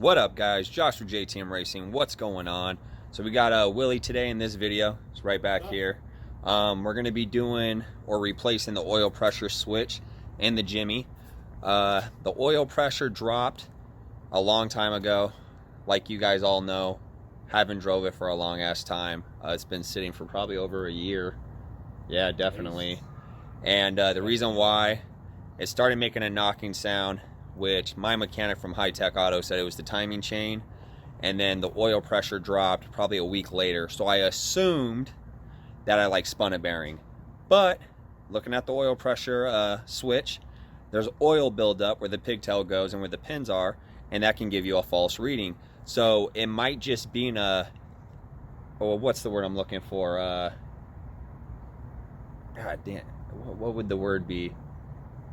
What up, guys? Josh from JTM Racing. What's going on? So we got Willie today in this video. It's right back here. We're going to be doing or replacing the oil pressure switch in the Jimmy. The oil pressure dropped a long time ago. Like you guys all know, haven't drove it for a long ass time. It's been sitting for probably over a year. Yeah, definitely. And the reason why, it started making a knocking sound, which my mechanic from High Tech Auto said it was the timing chain, and then the oil pressure dropped probably a week later. So I assumed that I spun a bearing, but looking at the oil pressure switch, there's oil buildup where the pigtail goes and where the pins are, and that can give you a false reading. So it might just be what's the word I'm looking for? God damn, what would the word be?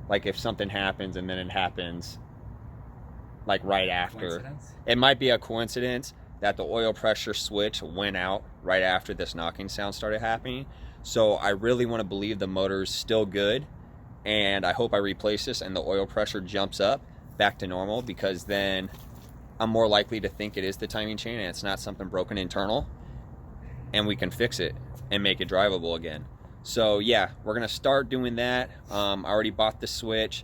Like if something happens and then it happens like right after. It might be a coincidence that the oil pressure switch went out right after this knocking sound started happening. So I really want to believe the motor's still good, and I hope I replace this and the oil pressure jumps up back to normal, because then I'm more likely to think it is the timing chain and it's not something broken internal, and we can fix it and make it drivable again. So yeah, we're gonna start doing that. I already bought the switch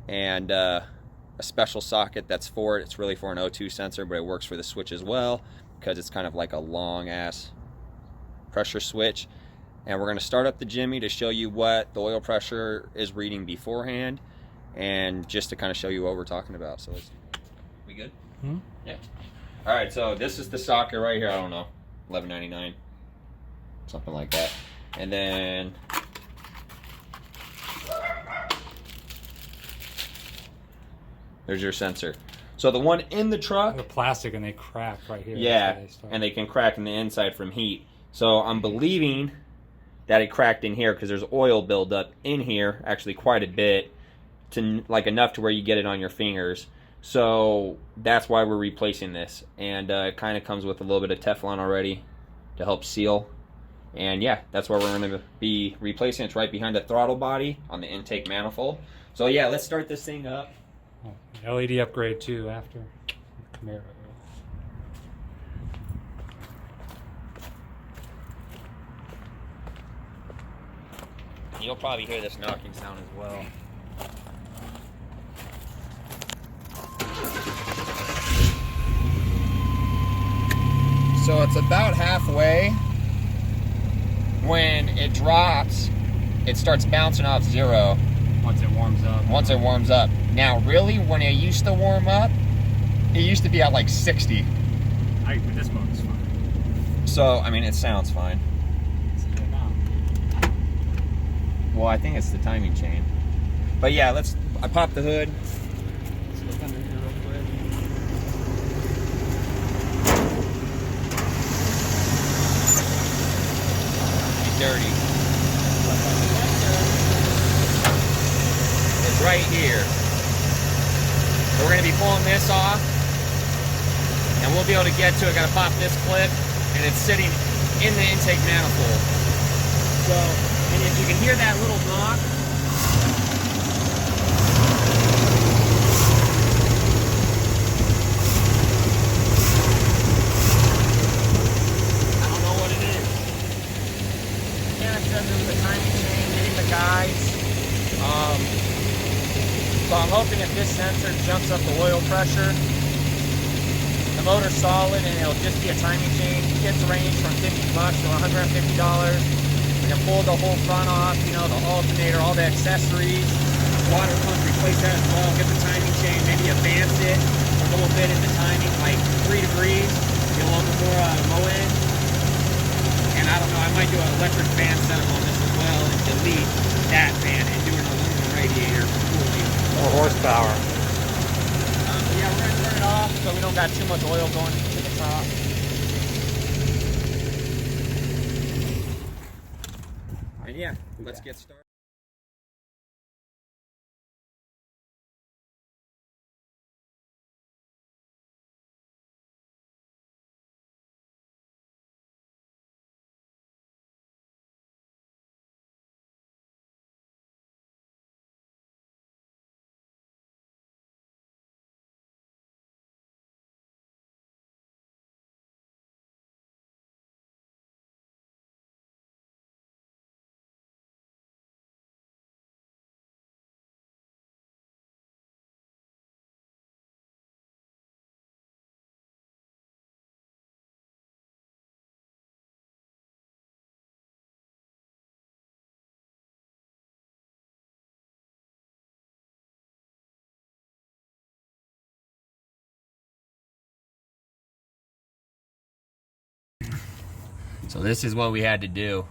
and a special socket that's for it. It's really for an O2 sensor, but it works for the switch as well because it's kind of like a long ass pressure switch. And we're gonna start up the Jimmy to show you what the oil pressure is reading beforehand, and just to kind of show you what we're talking about. So we good? Hmm? Yeah. All right, so this is the socket right here. I don't know, $11.99, something like that. And then there's your sensor. So the one in the truck, the plastic, and they crack right here. yeah, and they can crack in the inside from heat. So I'm believing that it cracked in here because there's oil buildup in here, actually quite a bit, to like enough to where you get it on your fingers. So that's why we're replacing this, and it kind of comes with a little bit of Teflon already to help seal. And yeah, that's why we're going to be replacing it. It's right behind the throttle body on the intake manifold. So yeah, let's start this thing up. Oh, LED upgrade too after Camaro. You'll probably hear this knocking sound as well. So it's about halfway. When it drops, it starts bouncing off zero. Once it warms up. Once it warms up. Now, really, when it used to warm up, it used to be at like 60. This motor's fine. So, I mean, it sounds fine. Well, I think it's the timing chain. But yeah, I popped the hood. Let's look under here real quick. Dirty. It's right here. So we're going to be pulling this off, and we'll be able to get to it. Got to pop this clip, and it's sitting in the intake manifold. So, and if you can hear that little knock, I don't know what it is. Mechanic said this is the timing chain hitting the guides. So I'm hoping if this sensor jumps up the oil pressure, the motor's solid and it'll just be a timing chain. It gets range from $50 to $150. We can pull the whole front off, you know, the alternator, all the accessories, water pump, replace that as well, get the timing chain, maybe advance it a little bit in the timing, like 3 degrees, get a little bit more low end. And I don't know, I might do an electric fan setup on this as well and delete that fan and do an aluminum radiator for cooling. More horsepower. Yeah, we're going to turn it off so we don't got too much oil going to the top. And yeah, let's get started. So this is what we had to do.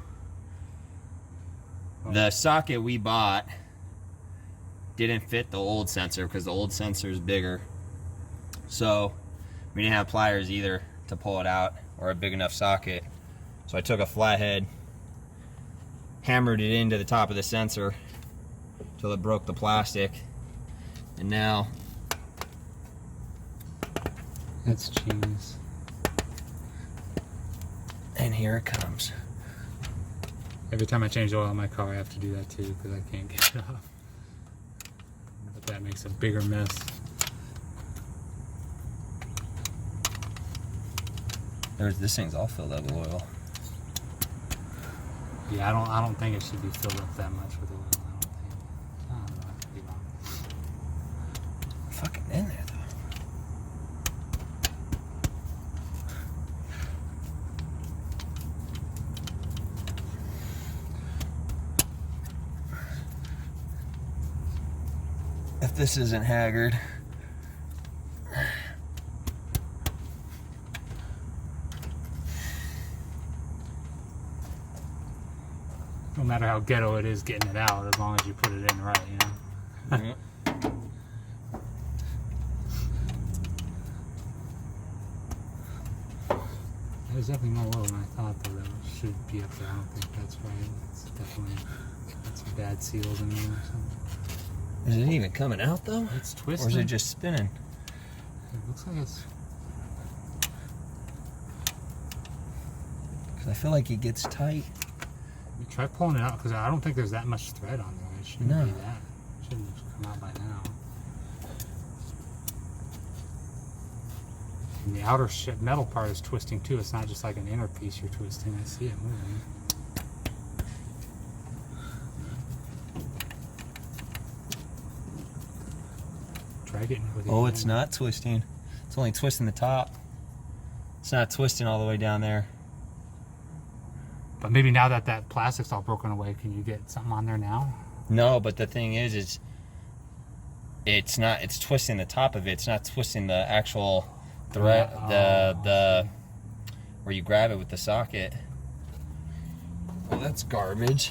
The socket we bought didn't fit the old sensor because the old sensor is bigger. So we didn't have pliers either to pull it out or a big enough socket. So I took a flathead, hammered it into the top of the sensor till it broke the plastic. And now that's genius. And here it comes. Every time I change oil in my car, I have to do that too because I can't get it off. But that makes a bigger mess. This thing's all filled up with oil. Yeah, I don't think it should be filled up that much with oil. I don't know. I could be wrong. Fucking in there though. If this isn't haggard. No matter how ghetto it is getting it out, as long as you put it in right, you know? Yeah. There's definitely more oil than I thought, though. That should be up there. I don't think that's right. It's definitely got some bad seals in there or something. Is it even coming out though? It's twisting. Or is it just spinning? It looks like it's... Because I feel like it gets tight. You try pulling it out, because I don't think there's that much thread on there. It shouldn't be that. It shouldn't have come out by now. And the outer metal part is twisting too. It's not just like an inner piece you're twisting. I see it moving. Try getting it with the It's not twisting. It's only twisting the top. It's not twisting all the way down there. But maybe now that that plastic's all broken away, can you get something on there now? No, but the thing is it's not. It's twisting the top of it. It's not twisting the actual thread. The where you grab it with the socket. Well, that's garbage.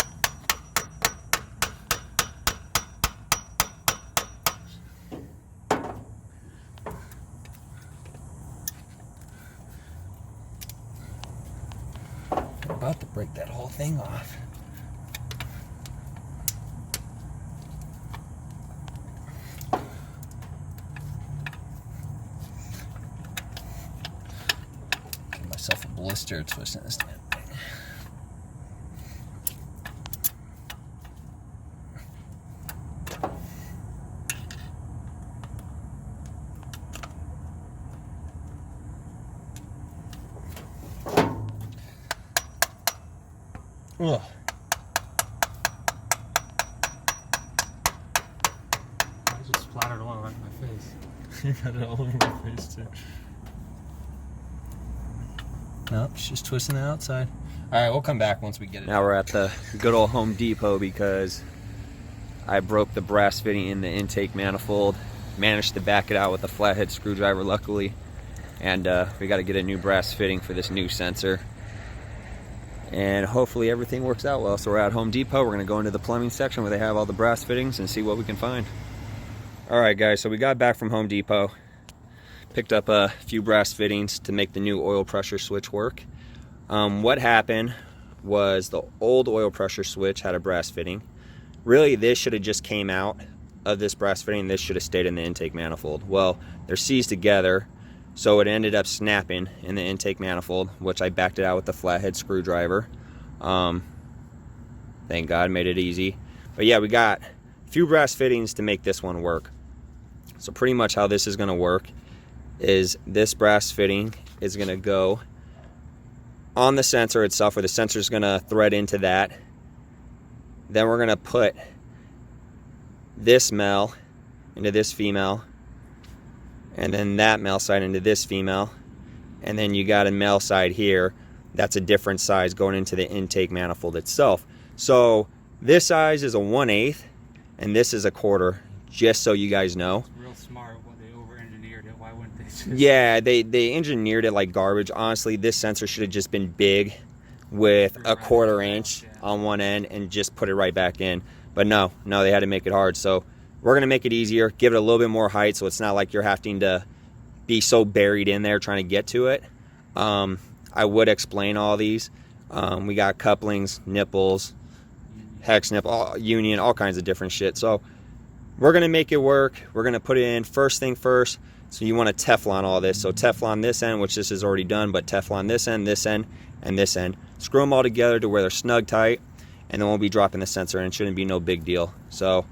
I'm about to break that whole thing off. Give myself a blister twisting this damn thing. Ugh. I just splattered oil right in my face. You got it all over my face too. Nope, it's just twisting the outside. Alright, we'll come back once we get it. Now we're at the good old Home Depot because I broke the brass fitting in the intake manifold. Managed to back it out with a flathead screwdriver, luckily. And we got to get a new brass fitting for this new sensor. And hopefully everything works out well. So we're at Home Depot. We're going to go into the plumbing section where they have all the brass fittings and see what we can find. Alright guys, so we got back from Home Depot. Picked up a few brass fittings to make the new oil pressure switch work. What happened was the old oil pressure switch had a brass fitting. Really, this should have just came out of this brass fitting. This should have stayed in the intake manifold. Well, they're seized together, so it ended up snapping in the intake manifold, which I backed it out with the flathead screwdriver. Thank God, made it easy. But yeah, we got a few brass fittings to make this one work. So pretty much how this is going to work is this brass fitting is going to go on the sensor itself, where the sensor is going to thread into that. Then we're going to put this male into this female, and then that male side into this female, and then you got a male side here that's a different size going into the intake manifold itself. So this size is a 1/8 and this is a 1/4, just so you guys know. It's real smart what they over-engineered it. Why wouldn't they just... Yeah, they engineered it like garbage. Honestly, this sensor should have just been big with a 1/4 inch on one end and just put it right back in. But no, they had to make it hard. So we're gonna make it easier, give it a little bit more height so it's not like you're having to be so buried in there trying to get to it. I would explain all these. We got couplings, nipples, hex nipple, union, all kinds of different shit. So we're gonna make it work. We're gonna put it in first thing first. So you want to Teflon all this. So Teflon this end, which this is already done, but Teflon this end, and this end. Screw them all together to where they're snug tight, and then we'll be dropping the sensor, and it shouldn't be no big deal. So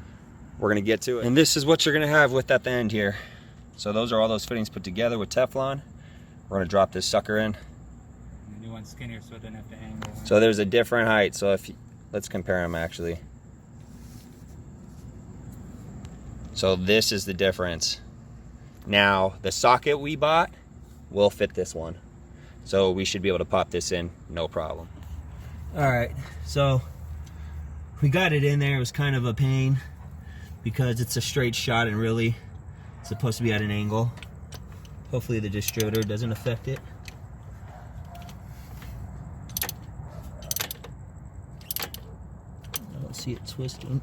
we're gonna get to it. And this is what you're gonna have with at the end here. So those are all those fittings put together with Teflon. We're gonna drop this sucker in. The new one's skinnier, so it doesn't have to angle. So there's a different height. So if you, let's compare them actually. So this is the difference. Now the socket we bought will fit this one. So we should be able to pop this in, no problem. All right, so we got it in there. It was kind of a pain because it's a straight shot and really it's supposed to be at an angle. Hopefully the distributor doesn't affect it. I don't see it twisting.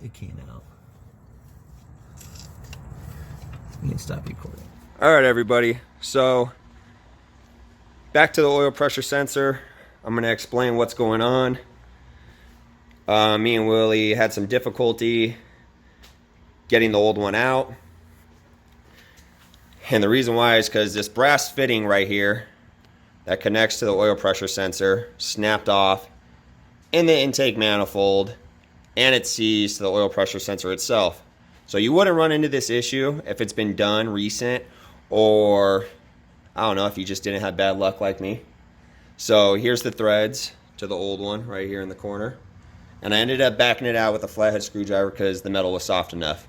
It came out. You can stop recording. All right, everybody. So back to the oil pressure sensor. I'm gonna explain what's going on. Me and Willie had some difficulty getting the old one out. And the reason why is because this brass fitting right here that connects to the oil pressure sensor snapped off in the intake manifold, and it seized to the oil pressure sensor itself. So you wouldn't run into this issue if it's been done recent, or I don't know, if you just didn't have bad luck like me. So here's the threads to the old one right here in the corner. And I ended up backing it out with a flathead screwdriver because the metal was soft enough.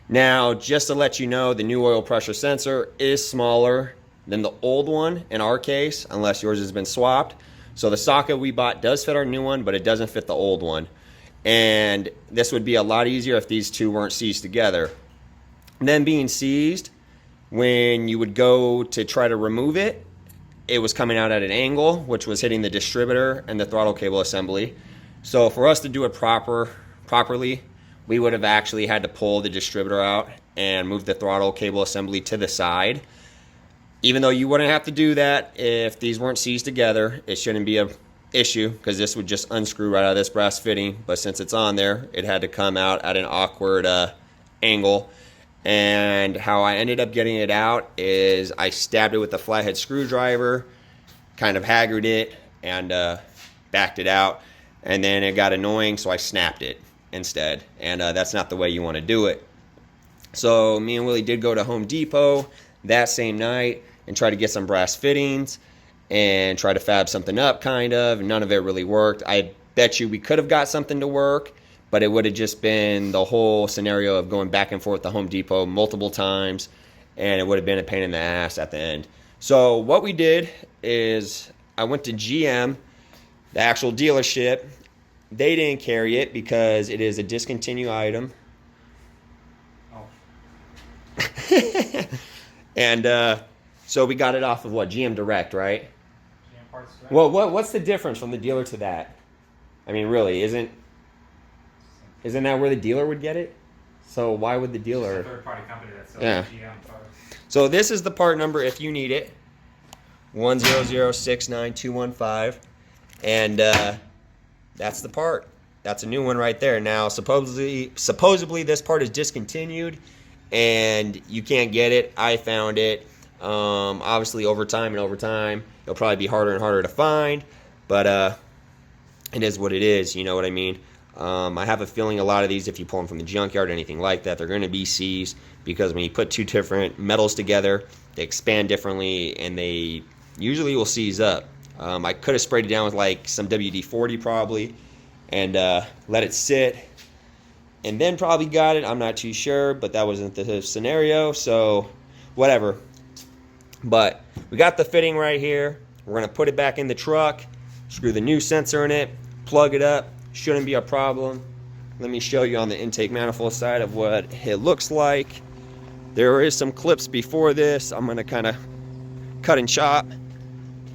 Now, just to let you know, the new oil pressure sensor is smaller than the old one in our case, unless yours has been swapped. So the socket we bought does fit our new one, but it doesn't fit the old one. And this would be a lot easier if these two weren't seized together. Them being seized, when you would go to try to remove it, it was coming out at an angle, which was hitting the distributor and the throttle cable assembly. So for us to do it properly, we would have actually had to pull the distributor out and move the throttle cable assembly to the side. Even though you wouldn't have to do that if these weren't seized together, it shouldn't be an issue because this would just unscrew right out of this brass fitting. But since it's on there, it had to come out at an awkward angle. And how I ended up getting it out is I stabbed it with a flathead screwdriver, kind of haggard it, and backed it out. And then it got annoying, so I snapped it instead. And that's not the way you want to do it. So me and Willie did go to Home Depot that same night and try to get some brass fittings and try to fab something up, kind of. None of it really worked. I bet you we could have got something to work, but it would have just been the whole scenario of going back and forth to Home Depot multiple times, and it would have been a pain in the ass at the end. So what we did is I went to GM, the actual dealership. They didn't carry it because it is a discontinued item. Oh. And so we got it off of what? GM Direct, right? GM Parts Direct. Well, what's the difference from the dealer to that? I mean, really, isn't that where the dealer would get it? So why would the dealer? It's a third-party company that sells GM parts. So this is the part number if you need it. 100692215, and that's the part. That's a new one right there. Now, supposedly this part is discontinued, and you can't get it. I found it. Obviously, over time, it'll probably be harder and harder to find, but it is what it is. You know what I mean? I have a feeling a lot of these, if you pull them from the junkyard or anything like that, they're going to be seized because when you put two different metals together, they expand differently, and they usually will seize up. I could have sprayed it down with like some WD-40 probably and let it sit and then probably got it. I'm not too sure, but that wasn't the scenario, so whatever. But we got the fitting right here. We're going to put it back in the truck, screw the new sensor in it, plug it up. Shouldn't be a problem. Let me show you on the intake manifold side of what it looks like. There is some clips before this. I'm gonna kind of cut and chop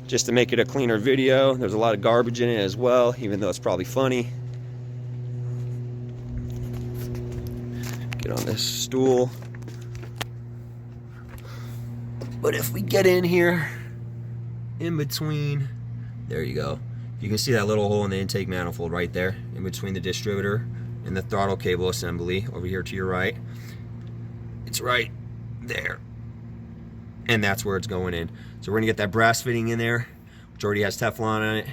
just to make it a cleaner video. There's a lot of garbage in it as well, even though it's probably funny. Get on this stool. But if we get in here, in between, there you go. You can see that little hole in the intake manifold right there, in between the distributor and the throttle cable assembly over here to your right. It's right there. And that's where it's going in. So we're gonna get that brass fitting in there, which already has Teflon on it.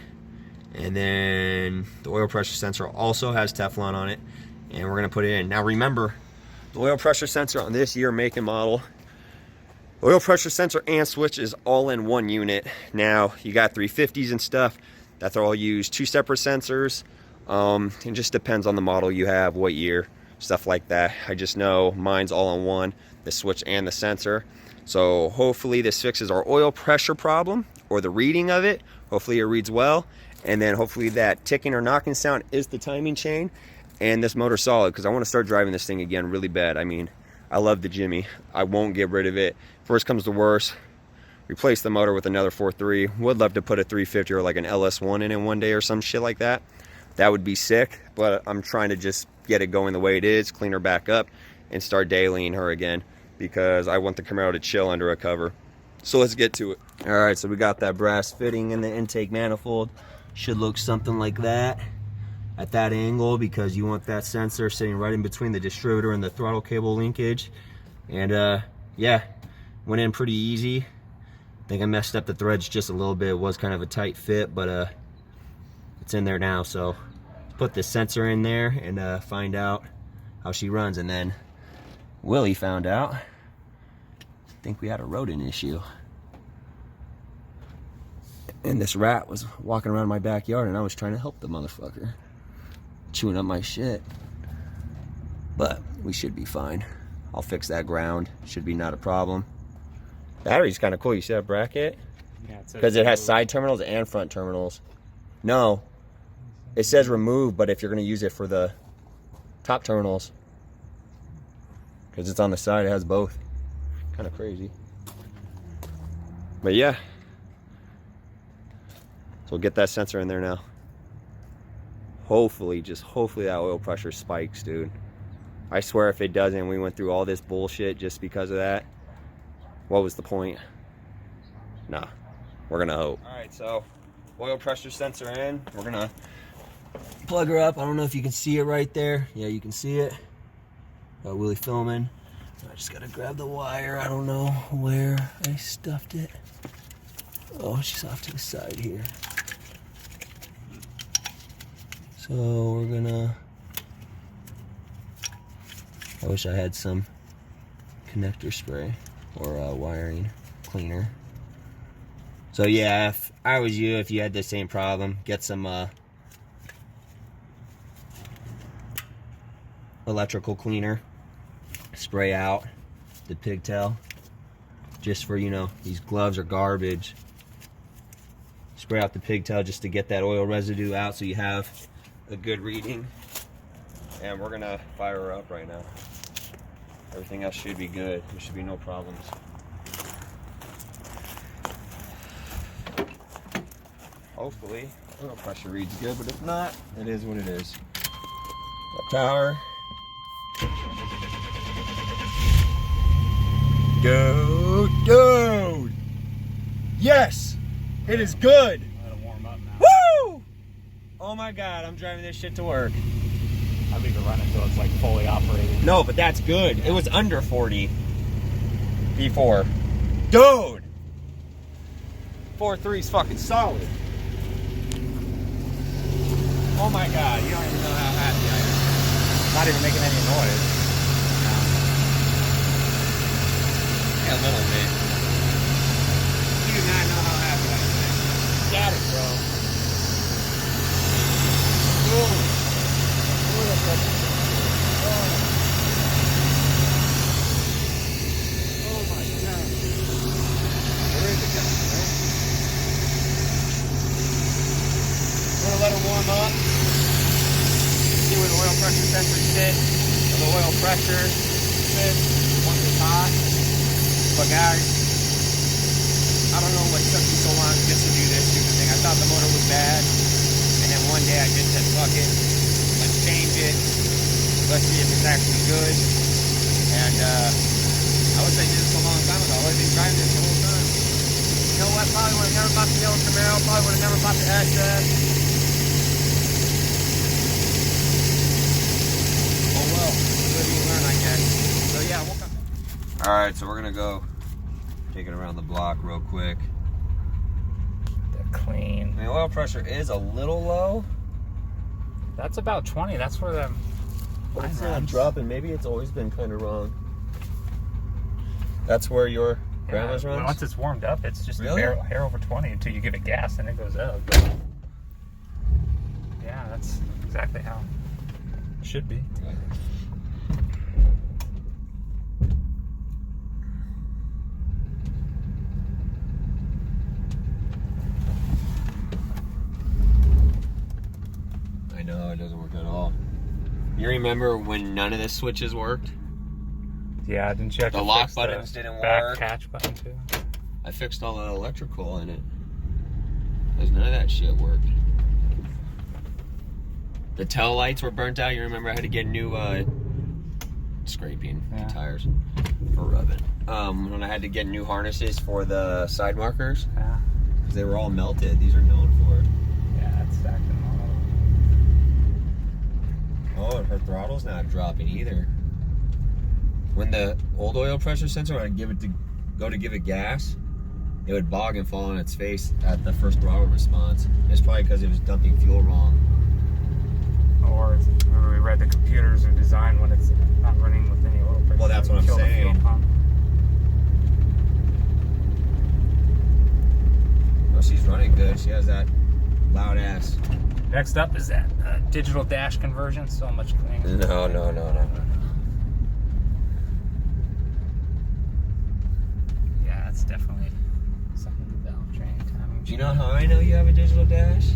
And then the oil pressure sensor also has Teflon on it. And we're gonna put it in. Now remember, the oil pressure sensor on this year, make and model, oil pressure sensor and switch is all in one unit. Now, you got 350s and stuff, that's all use 2 separate sensors. It just depends on the model you have, what year, stuff like that. I just know mine's all in one, the switch and the sensor. So hopefully this fixes our oil pressure problem, or the reading of it. Hopefully it reads well. And then hopefully that ticking or knocking sound is the timing chain. And this motor's solid, because I want to start driving this thing again really bad. I mean, I love the Jimmy. I won't get rid of it. Worst comes to worst, replace the motor with another 4.3. Would love to put a 350 or like an LS1 in it one day or some shit like that. That would be sick, but I'm trying to just get it going the way it is, clean her back up, and start dailying her again, because I want the Camaro to chill under a cover. So let's get to it. All right, so we got that brass fitting in the intake manifold. Should look something like that at that angle, because you want that sensor sitting right in between the distributor and the throttle cable linkage. And yeah, went in pretty easy. I think I messed up the threads just a little bit. It was kind of a tight fit, but it's in there now. So put the sensor in there and find out how she runs. And then Willie found out, I think we had a rodent issue. And this rat was walking around my backyard, and I was trying to help the motherfucker, chewing up my shit. But we should be fine. I'll fix that ground. Should be not a problem. Battery's kind of cool. You see that bracket? Yeah, because it has side terminals and front terminals. No, it says remove, but if you're going to use it for the top terminals, because it's on the side, it has both. Kind of crazy. But yeah, so we'll get that sensor in there now. Hopefully, just hopefully that oil pressure spikes, dude. I swear if it doesn't, we went through all this bullshit just because of that. What was the point? Nah, we're gonna hope. All right, so oil pressure sensor in. We're gonna plug her up. I don't know if you can see it right there. Yeah, you can see it. Got Willie filming. I just gotta grab the wire. I don't know where I stuffed it. Oh, she's off to the side here. So we're gonna, I wish I had some connector spray or wiring cleaner. So yeah, if I was you, if you had the same problem, get some electrical cleaner, spray out the pigtail, just for, you know, these gloves are garbage. Spray out the pigtail just to get that oil residue out so you have a good reading. And we're gonna fire her up right now. Everything else should be good. There should be no problems. Hopefully, oil pressure reads good, but if not, it is what it is. Got power. Dude! Yes! It is good! Let it warm up now. Woo! Oh my god, I'm driving this shit to work. I leave it running until it's like fully operating. No, but that's good. It was under 40 before. Dude! 4.3's fucking solid. Oh my god, you don't even know how happy I am. Not even making any noise. Yeah, a little bit. You do not know how happy I am. Got it, bro. Ooh. Oh my god. Where is it going, man? We're gonna let it warm up. See where the oil pressure sensor sits. The oil pressure sits. cost. But guys, I don't know what took me so long just to do this stupid thing. I thought the motor was bad, and then one day I just said, fuck it, let's change it. Let's see if it's actually good. And I wish I did this a long time ago. I've been driving this the whole time. You know what? Probably would have never bought the yellow Camaro. Probably would have never bought the SS. Oh well, live and learn, I guess. So yeah, we'll come. All right, so we're gonna go take it around the block real quick. They're clean. The oil pressure is a little low. That's about 20. That's where the. But it's not dropping. Maybe it's always been kind of wrong. That's where your grandma's runs? Once it's warmed up, it's just Really? a hair over 20 until you give it gas and it goes up. But yeah, that's exactly how it should be. I know, it doesn't work at all. You remember when none of the switches worked? Yeah, didn't you have The to lock fix buttons the didn't back work. catch button too? I fixed all the electrical in it. Because none of that shit worked. The tail lights were burnt out. You remember I had to get new scraping tires for rubbing. When I had to get new harnesses for the side markers. Yeah. Because they were all melted. These are known for it. Yeah, it's acting all. Oh, and her throttle's not dropping either. When the old oil pressure sensor, when I give it gas, it would bog and fall on its face at the first throttle response. It's probably because it was dumping fuel wrong. Or remember we read the computers are designed when it's not running with any oil pressure. Well, that's what I'm Kill the fuel saying. pump. Oh, she's running good. She has that loud ass. Next up is that digital dash conversion. So much cleaner. No. Yeah, it's definitely something to valve training timing. Do you know how I know you have a digital dash?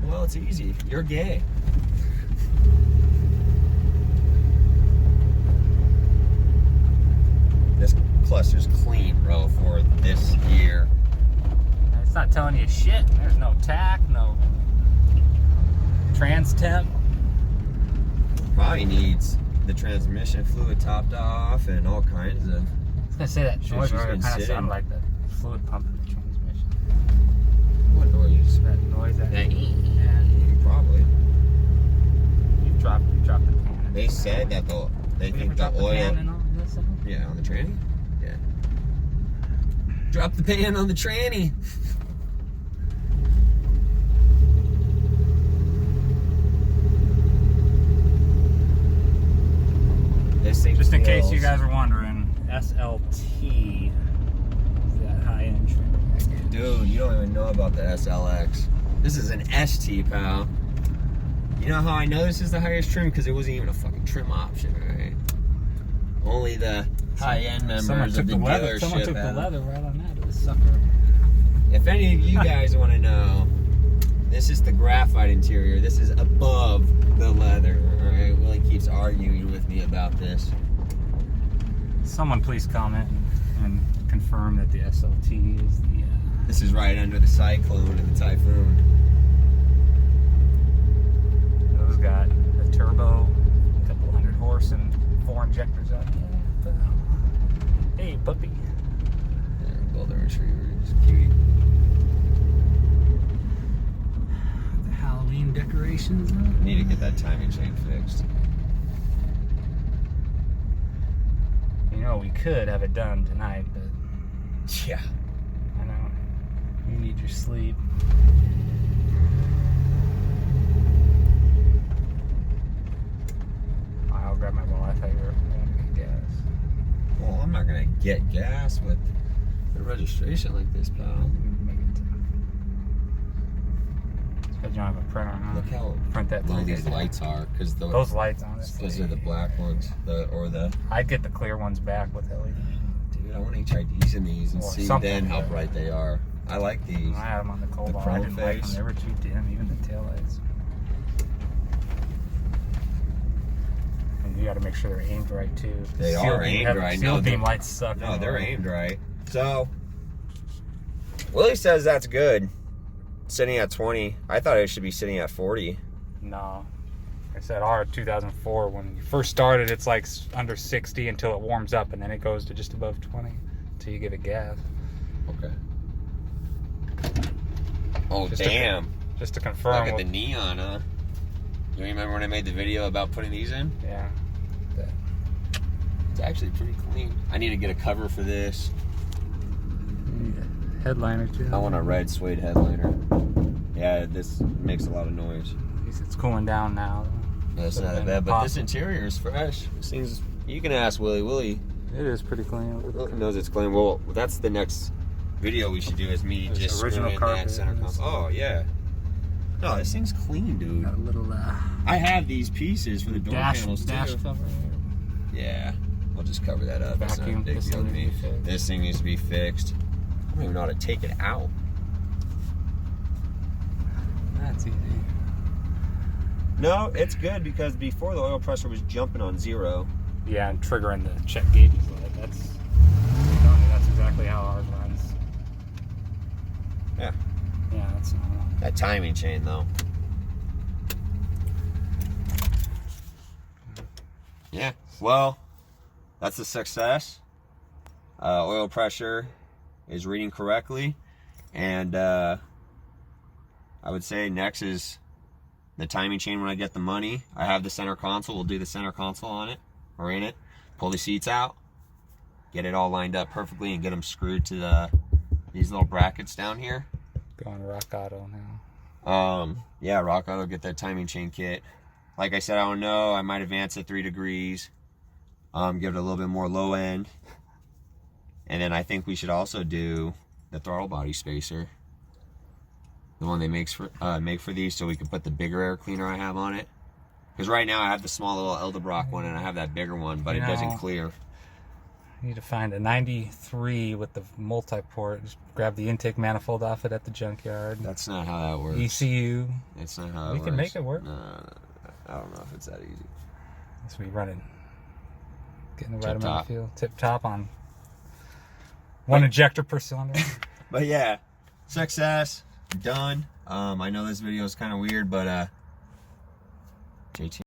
Well, it's easy. You're gay. This cluster's clean, bro, for this year. It's not telling you shit. There's no tack, no trans temp. Probably needs the transmission fluid topped off and all kinds of. I was gonna say that Shit, noise she's kind been of sitting. sounded like the fluid pump in the transmission. What noise? That noise that. That Yeah. probably. You dropped the pan. They said that they You think ever the dropped the oil. pan in on this thing? Yeah, on the tranny? Yeah. Drop the pan on the tranny. This thing Just in case feels- you guys are wondering, SLT is that high-end trim. Dude, you don't even know about the SLX. This is an ST, pal. You know how I know this is the highest trim? Because it wasn't even a fucking trim option, right? Only the high-end members of the dealership. Someone took the have. leather right on that. This sucker. If any of you guys want to know, this is the graphite interior. This is above the leather, alright? Willie keeps arguing with me about this. Someone please comment and confirm that the SLT is the. This is right under the Cyclone and the Typhoon. Those got a turbo, a couple hundred horse, and 4 injectors on it. Hey, puppy. Yeah, Golden Retriever, just cutie. The Halloween decorations. Need to get that timing chain fixed. You know, we could have it done tonight, but Yeah. I know you need your sleep. I'll grab my wallet. I thought you were going to get gas. Well, I'm not gonna get gas with the registration like this, pal. Make it. Because you don't have a printer, huh? Look how Print that low thing. these lights are, because Those lights on it. those are the black ones, the. I'd get the clear ones back with LED. Dude, I want HIDs in these and Or see something, then how yeah. bright they are. I like these. I had them on the Cobalt. I chrome didn't like them. face. They were too dim, even the taillights. and you got to make sure they're aimed right too. They are aimed right. Seal beam lights suck. No, they're aimed right. So Willie says that's good. Sitting at 20. I thought it should be sitting at 40. No. I said our 2004, when you first started, it's like under 60 until it warms up, and then it goes to just above 20 until you give it gas. Okay. Oh, Just damn. Just to confirm. Look at the neon, huh? You remember when I made the video about putting these in? Yeah. It's actually pretty clean. I need to get a cover for this. Headliner too. I want a red suede headliner. Yeah, this makes a lot of noise. At least it's cooling down now. That's not bad, but this interior is fresh. This thing's, you can ask Willie. Willie, it is pretty clean. knows it's clean. Well, that's the next video we should do, is me There's just original screwing carpet that center console. Oh, yeah. No, this thing's clean, dude. Got a little I have these pieces for the door panels, dash too. cover. Yeah, I'll just cover that up. It's not a Vacuum. big deal to me. This thing needs to be fixed. I don't even know how to take it out. That's easy. No, it's good because before the oil pressure was jumping on 0. Yeah, and triggering the check gauges. That's exactly how ours runs. Yeah. Yeah, that's normal. That timing chain, though. Yeah. Well, that's a success. Oil pressure is reading correctly, and I would say next is the timing chain. When I get the money, I have the center console. We'll do the center console on it, or in it. Pull the seats out, get it all lined up perfectly, and get them screwed to these little brackets down here. Going Rock Auto now. Yeah, Rock Auto, get that timing chain kit. Like I said, I don't know. I might advance it 3 degrees. Give it a little bit more low end. And then I think we should also do the throttle body spacer. The one they make for these, so we can put the bigger air cleaner I have on it. Because right now I have the small little Eldebrock one, and I have that bigger one, but it doesn't clear. You need to find a 93 with the multi-port. Just grab the intake manifold off it at the junkyard. That's not how that works. ECU. That's not how it We works. can make it work. No, I don't know if it's that easy. That's what we run it. Getting the right amount of fuel. Tip top on one injector per cylinder. But yeah, success, done. I know this video is kind of weird, but JT